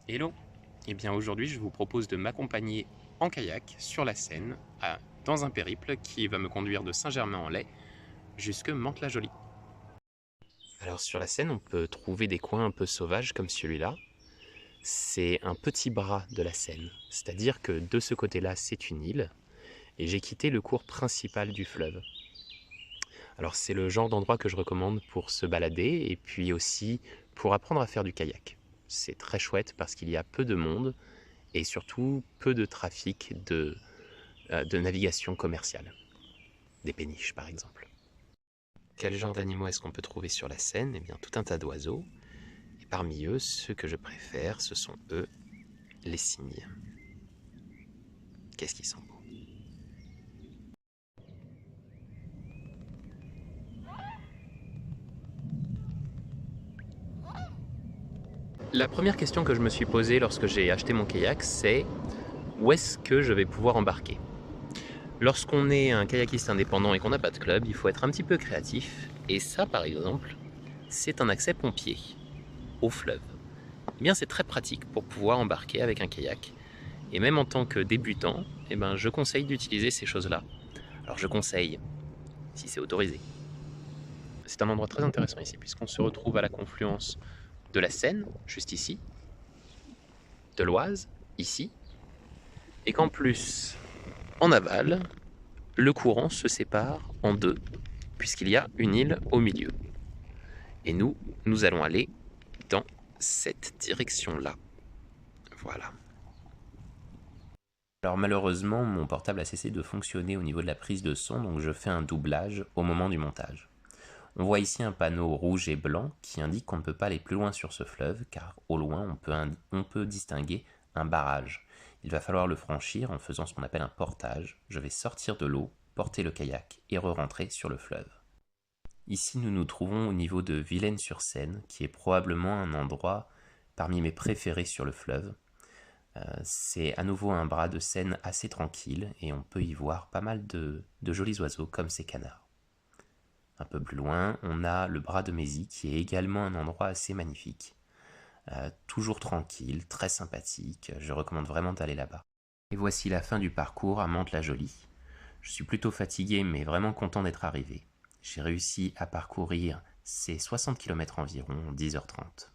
Hello! Eh bien aujourd'hui je vous propose de m'accompagner en kayak sur la Seine dans un périple qui va me conduire de Saint-Germain-en-Laye jusque Mantes-la-Jolie. Alors sur la Seine on peut trouver des coins un peu sauvages comme celui-là. C'est un petit bras de la Seine, c'est-à-dire que de ce côté-là c'est une île et j'ai quitté le cours principal du fleuve. Alors c'est le genre d'endroit que je recommande pour se balader et puis aussi pour apprendre à faire du kayak. C'est très chouette parce qu'il y a peu de monde et surtout peu de trafic de navigation commerciale, des péniches par exemple. Quel genre d'animaux est-ce qu'on peut trouver sur la Seine? Eh bien tout un tas d'oiseaux, et parmi eux, ceux que je préfère, ce sont eux, les cygnes. Qu'est-ce qu'ils sont beaux! La première question que je me suis posée lorsque j'ai acheté mon kayak, c'est où est-ce que je vais pouvoir embarquer? Lorsqu'on est un kayakiste indépendant et qu'on n'a pas de club, il faut être un petit peu créatif, et ça par exemple, c'est un accès pompier au fleuve. Eh bien c'est très pratique pour pouvoir embarquer avec un kayak. Et même en tant que débutant, eh ben, je conseille d'utiliser ces choses-là. Alors je conseille, si c'est autorisé. C'est un endroit très intéressant ici, puisqu'on se retrouve à la confluence de la Seine, juste ici, de l'Oise, ici, et qu'en plus, en aval, le courant se sépare en deux, puisqu'il y a une île au milieu. Et nous allons aller dans cette direction-là. Voilà. Alors malheureusement, mon portable a cessé de fonctionner au niveau de la prise de son, donc je fais un doublage au moment du montage. On voit ici un panneau rouge et blanc qui indique qu'on ne peut pas aller plus loin sur ce fleuve, car au loin on peut distinguer un barrage. Il va falloir le franchir en faisant ce qu'on appelle un portage. Je vais sortir de l'eau, porter le kayak et re-rentrer sur le fleuve. Ici nous nous trouvons au niveau de Vilaine-sur-Seine, qui est probablement un endroit parmi mes préférés sur le fleuve. C'est à nouveau un bras de Seine assez tranquille et on peut y voir pas mal de jolis oiseaux comme ces canards. Un peu plus loin, on a le bras de Mézy qui est également un endroit assez magnifique. Toujours tranquille, très sympathique, je recommande vraiment d'aller là-bas. Et voici la fin du parcours à Mantes-la-Jolie. Je suis plutôt fatigué mais vraiment content d'être arrivé. J'ai réussi à parcourir ces 60 km environ en 10h30.